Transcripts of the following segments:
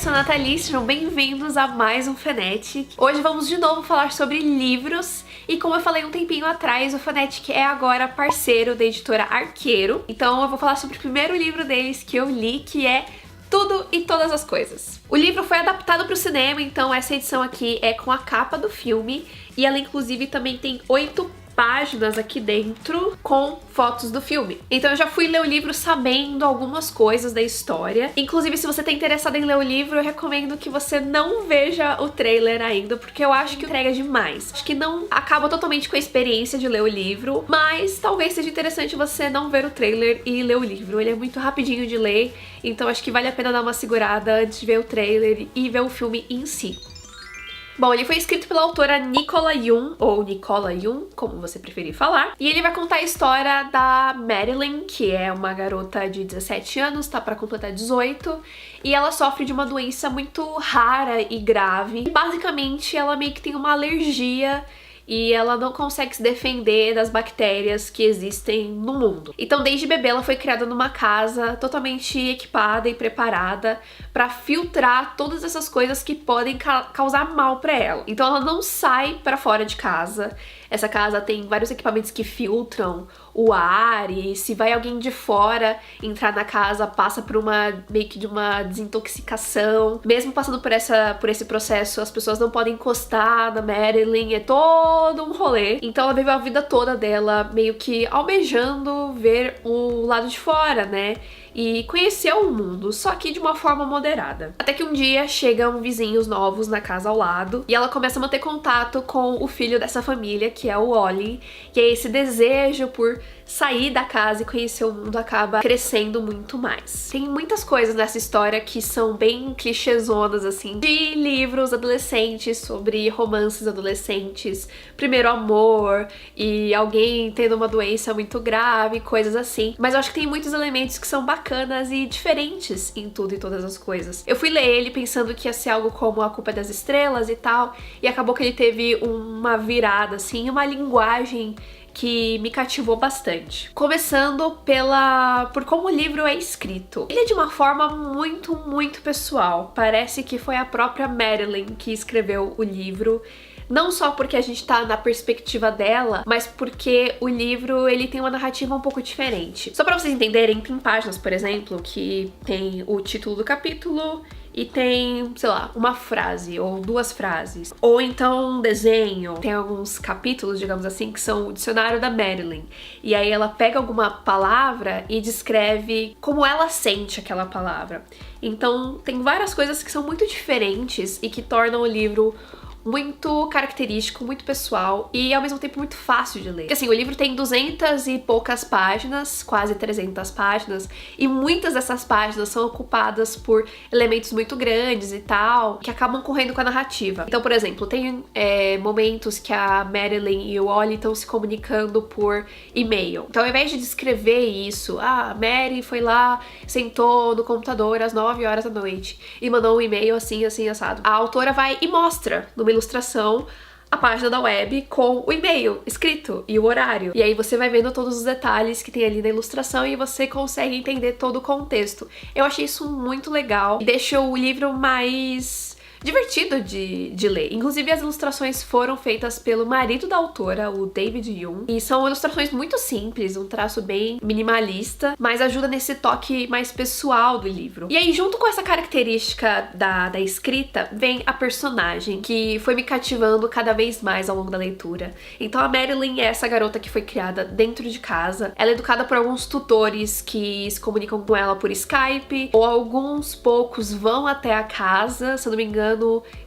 sou a Nathalie, sejam bem-vindos a mais um Fnatic. Hoje vamos de novo falar sobre livros e como eu falei um tempinho atrás, o Fnatic é agora parceiro da editora Arqueiro. Então eu vou falar sobre o primeiro livro deles que eu li, que é Tudo e Todas as Coisas. O livro foi adaptado para o cinema, então essa edição aqui é com a capa do filme e ela inclusive também tem 8 páginas aqui dentro com fotos do filme. Então eu já fui ler o livro sabendo algumas coisas da história. Inclusive, se você tá interessado em ler o livro, eu recomendo que você não veja o trailer ainda, porque eu acho que entrega demais. Acho que não acaba totalmente com a experiência de ler o livro, mas talvez seja interessante você não ver o trailer e ler o livro. Ele é muito rapidinho de ler, então acho que vale a pena dar uma segurada antes de ver o trailer e ver o filme em si. Bom, ele foi escrito pela autora Nicola Yoon, ou Nicola Yoon, como você preferir falar. E ele vai contar a história da Madeline, que é uma garota de 17 anos, tá pra completar 18. E ela sofre de uma doença muito rara e grave. Basicamente, ela meio que tem uma alergia e ela não consegue se defender das bactérias que existem no mundo. Então, desde bebê, ela foi criada numa casa totalmente equipada e preparada para filtrar todas essas coisas que podem causar mal para ela. Então, ela não sai para fora de casa. Essa casa tem vários equipamentos que filtram o ar e se vai alguém de fora entrar na casa, passa por meio que de uma desintoxicação. Mesmo passando por esse processo, as pessoas não podem encostar na Madeline, é todo um rolê. Então ela viveu a vida toda dela meio que almejando ver o lado de fora, né? E conheceu o mundo, só que de uma forma moderada. Até que um dia chegam vizinhos novos na casa ao lado e ela começa a manter contato com o filho dessa família, que é o Ollie, e aí esse desejo por sair da casa e conhecer o mundo acaba crescendo muito mais. Tem muitas coisas nessa história que são bem clichêzonas, assim, de livros adolescentes, sobre romances adolescentes, primeiro amor e alguém tendo uma doença muito grave, coisas assim. Mas eu acho que tem muitos elementos que são bacanas e diferentes em Tudo e Todas as Coisas. Eu fui ler ele pensando que ia ser algo como A Culpa é das Estrelas e tal, e acabou que ele teve uma virada, assim, uma linguagem que me cativou bastante. Começando por como o livro é escrito. Ele é de uma forma muito pessoal. Parece que foi a própria Madeline que escreveu o livro. Não só porque a gente tá na perspectiva dela, mas porque o livro, ele tem uma narrativa um pouco diferente. Só pra vocês entenderem, tem páginas, por exemplo, que tem o título do capítulo e tem, sei lá, uma frase ou duas frases. Ou então um desenho. Tem alguns capítulos, digamos assim, que são o dicionário da Madeline. E aí ela pega alguma palavra e descreve como ela sente aquela palavra. Então tem várias coisas que são muito diferentes e que tornam o livro muito característico, muito pessoal e ao mesmo tempo muito fácil de ler. Porque assim, o livro tem 200 e poucas páginas, quase 300 páginas, e muitas dessas páginas são ocupadas por elementos muito grandes e tal, que acabam correndo com a narrativa. Então, por exemplo, tem momentos que a Madeline e o Ollie estão se comunicando por e-mail. Então, ao invés de descrever isso, a Mary foi lá, sentou no computador às 9 horas da noite e mandou um e-mail assim, assim, assado. A autora vai e mostra numa ilustração a página da web com o e-mail escrito e o horário. E aí você vai vendo todos os detalhes que tem ali na ilustração e você consegue entender todo o contexto. Eu achei isso muito legal e deixa o livro mais divertido de ler. Inclusive, as ilustrações foram feitas pelo marido da autora, o David Yoon, e são ilustrações muito simples, um traço bem minimalista, mas ajuda nesse toque mais pessoal do livro. E aí, junto com essa característica da escrita, vem a personagem, que foi me cativando cada vez mais ao longo da leitura. Então, a Madeline é essa garota que foi criada dentro de casa. Ela é educada por alguns tutores que se comunicam com ela por Skype, ou alguns poucos vão até a casa, se eu não me engano.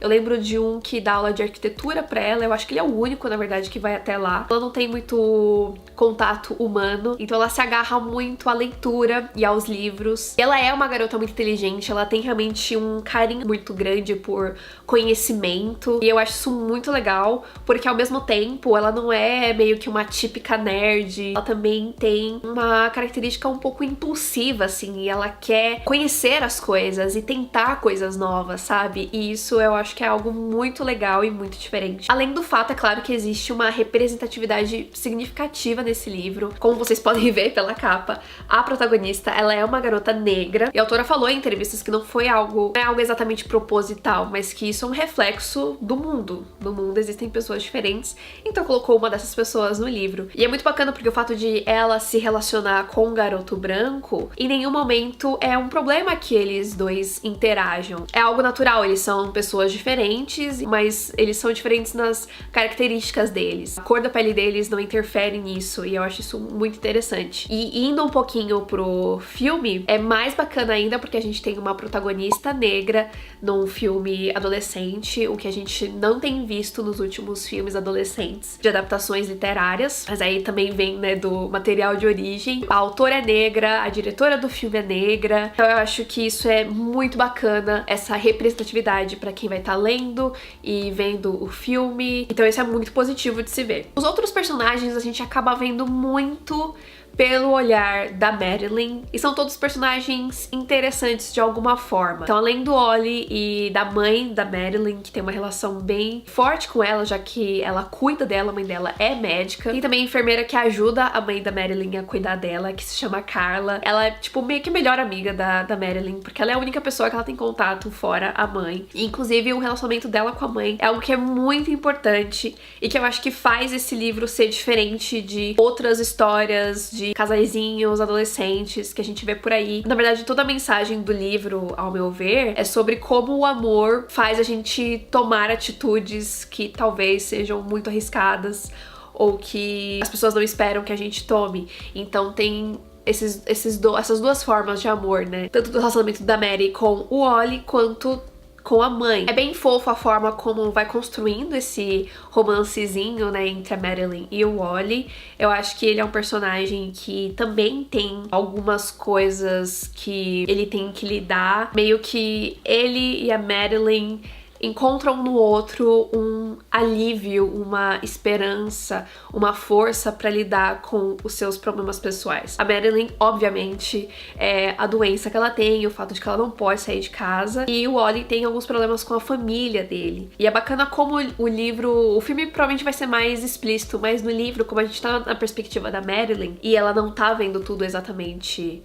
Eu lembro de um que dá aula de arquitetura pra ela, eu acho que ele é o único, na verdade, que vai até lá. Ela não tem muito contato humano, então ela se agarra muito à leitura e aos livros. Ela é uma garota muito inteligente, ela tem realmente um carinho muito grande por conhecimento, e eu acho isso muito legal, porque ao mesmo tempo ela não é meio que uma típica nerd, ela também tem uma característica um pouco impulsiva, assim, e ela quer conhecer as coisas e tentar coisas novas, sabe? E isso eu acho que é algo muito legal e muito diferente. Além do fato, é claro, que existe uma representatividade significativa nesse livro. Como vocês podem ver pela capa, a protagonista, ela é uma garota negra. E a autora falou em entrevistas que não é algo exatamente proposital, mas que isso é um reflexo do mundo. No mundo existem pessoas diferentes, então colocou uma dessas pessoas no livro. E é muito bacana porque o fato de ela se relacionar com um garoto branco, em nenhum momento é um problema que eles dois interajam. É algo natural, eles são pessoas diferentes, mas eles são diferentes nas características deles. A cor da pele deles não interfere nisso, e eu acho isso muito interessante. E indo um pouquinho pro filme, é mais bacana ainda porque a gente tem uma protagonista negra num filme adolescente, o que a gente não tem visto nos últimos filmes adolescentes de adaptações literárias, mas aí também vem, né, do material de origem. A autora é negra, a diretora do filme é negra, então eu acho que isso é muito bacana, essa representatividade pra quem vai estar lendo e vendo o filme, então isso é muito positivo de se ver. Os outros personagens a gente acaba vendo muito pelo olhar da Madeline, e são todos personagens interessantes de alguma forma. Então, além do Ollie e da mãe da Madeline, que tem uma relação bem forte com ela, já que ela cuida dela, a mãe dela é médica. Tem também a enfermeira que ajuda a mãe da Madeline a cuidar dela, que se chama Carla. Ela é, tipo, meio que a melhor amiga da Madeline, porque ela é a única pessoa que ela tem contato fora a mãe. E, inclusive, o relacionamento dela com a mãe é algo que é muito importante e que eu acho que faz esse livro ser diferente de outras histórias de casaizinhos, adolescentes que a gente vê por aí. Na verdade, toda a mensagem do livro, ao meu ver, é sobre como o amor faz a gente tomar atitudes que talvez sejam muito arriscadas ou que as pessoas não esperam que a gente tome. Então tem essas duas formas de amor, né? Tanto do relacionamento da Mary com o Ollie, quanto com a mãe. É bem fofo a forma como vai construindo esse romancezinho, né, entre a Madeline e o Ollie. Eu acho que ele é um personagem que também tem algumas coisas que ele tem que lidar. Meio que ele e a Madeline encontram no outro um alívio, uma esperança, uma força pra lidar com os seus problemas pessoais. A Madeline, obviamente, é a doença que ela tem, o fato de que ela não pode sair de casa, e o Ollie tem alguns problemas com a família dele. E é bacana como o filme provavelmente vai ser mais explícito, mas no livro, como a gente tá na perspectiva da Madeline, e ela não tá vendo tudo exatamente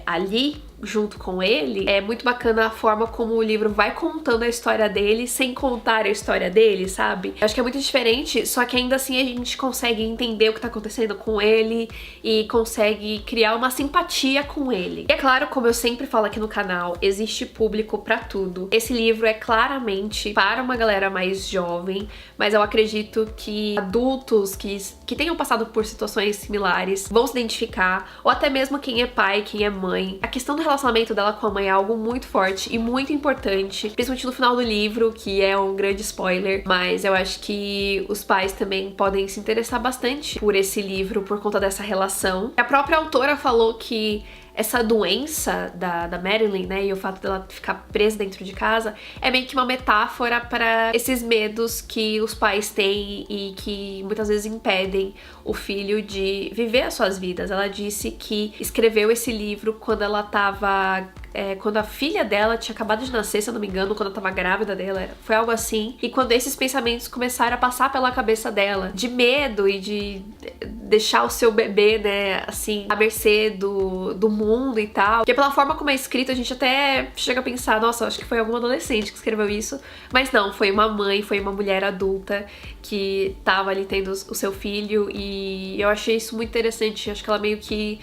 ali, junto com ele, é muito bacana a forma como o livro vai contando a história dele sem contar a história dele, sabe? Eu acho que é muito diferente, só que ainda assim a gente consegue entender o que tá acontecendo com ele e consegue criar uma simpatia com ele. E é claro, como eu sempre falo aqui no canal, existe público pra tudo. Esse livro é claramente para uma galera mais jovem, mas eu acredito que adultos que tenham passado por situações similares vão se identificar, ou até mesmo quem é pai, quem é mãe. A questão do relacionamento dela com a mãe é algo muito forte e muito importante, principalmente no final do livro, que é um grande spoiler, mas eu acho que os pais também podem se interessar bastante por esse livro por conta dessa relação. A própria autora falou que essa doença da Madeline, né, e o fato dela ficar presa dentro de casa é meio que uma metáfora para esses medos que os pais têm e que muitas vezes impedem o filho de viver as suas vidas. Ela disse que escreveu esse livro quando ela tava quando a filha dela tinha acabado de nascer, se eu não me engano, quando ela tava grávida dela, foi algo assim. E quando esses pensamentos começaram a passar pela cabeça dela, de medo e de deixar o seu bebê, né, assim, à mercê do mundo e tal. Porque pela forma como é escrito, a gente até chega a pensar, nossa, acho que foi algum adolescente que escreveu isso. Mas não, foi uma mãe, foi uma mulher adulta que tava ali tendo o seu filho, e eu achei isso muito interessante. Acho que ela meio que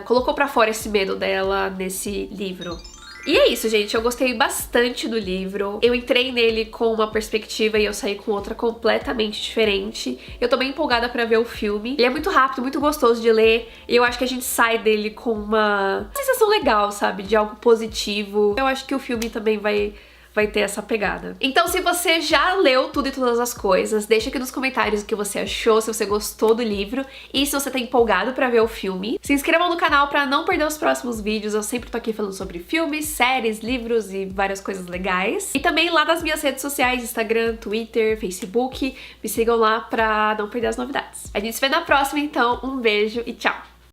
colocou pra fora esse medo dela nesse livro. E é isso, gente. Eu gostei bastante do livro. Eu entrei nele com uma perspectiva e eu saí com outra completamente diferente. Eu tô bem empolgada pra ver o filme. Ele é muito rápido, muito gostoso de ler. E eu acho que a gente sai dele com uma sensação legal, sabe? De algo positivo. Eu acho que o filme também vai ter essa pegada. Então, se você já leu Tudo e Todas as Coisas, deixa aqui nos comentários o que você achou, se você gostou do livro e se você tá empolgado pra ver o filme. Se inscrevam no canal pra não perder os próximos vídeos, eu sempre tô aqui falando sobre filmes, séries, livros e várias coisas legais. E também lá nas minhas redes sociais, Instagram, Twitter, Facebook, me sigam lá pra não perder as novidades. A gente se vê na próxima, então um beijo e tchau!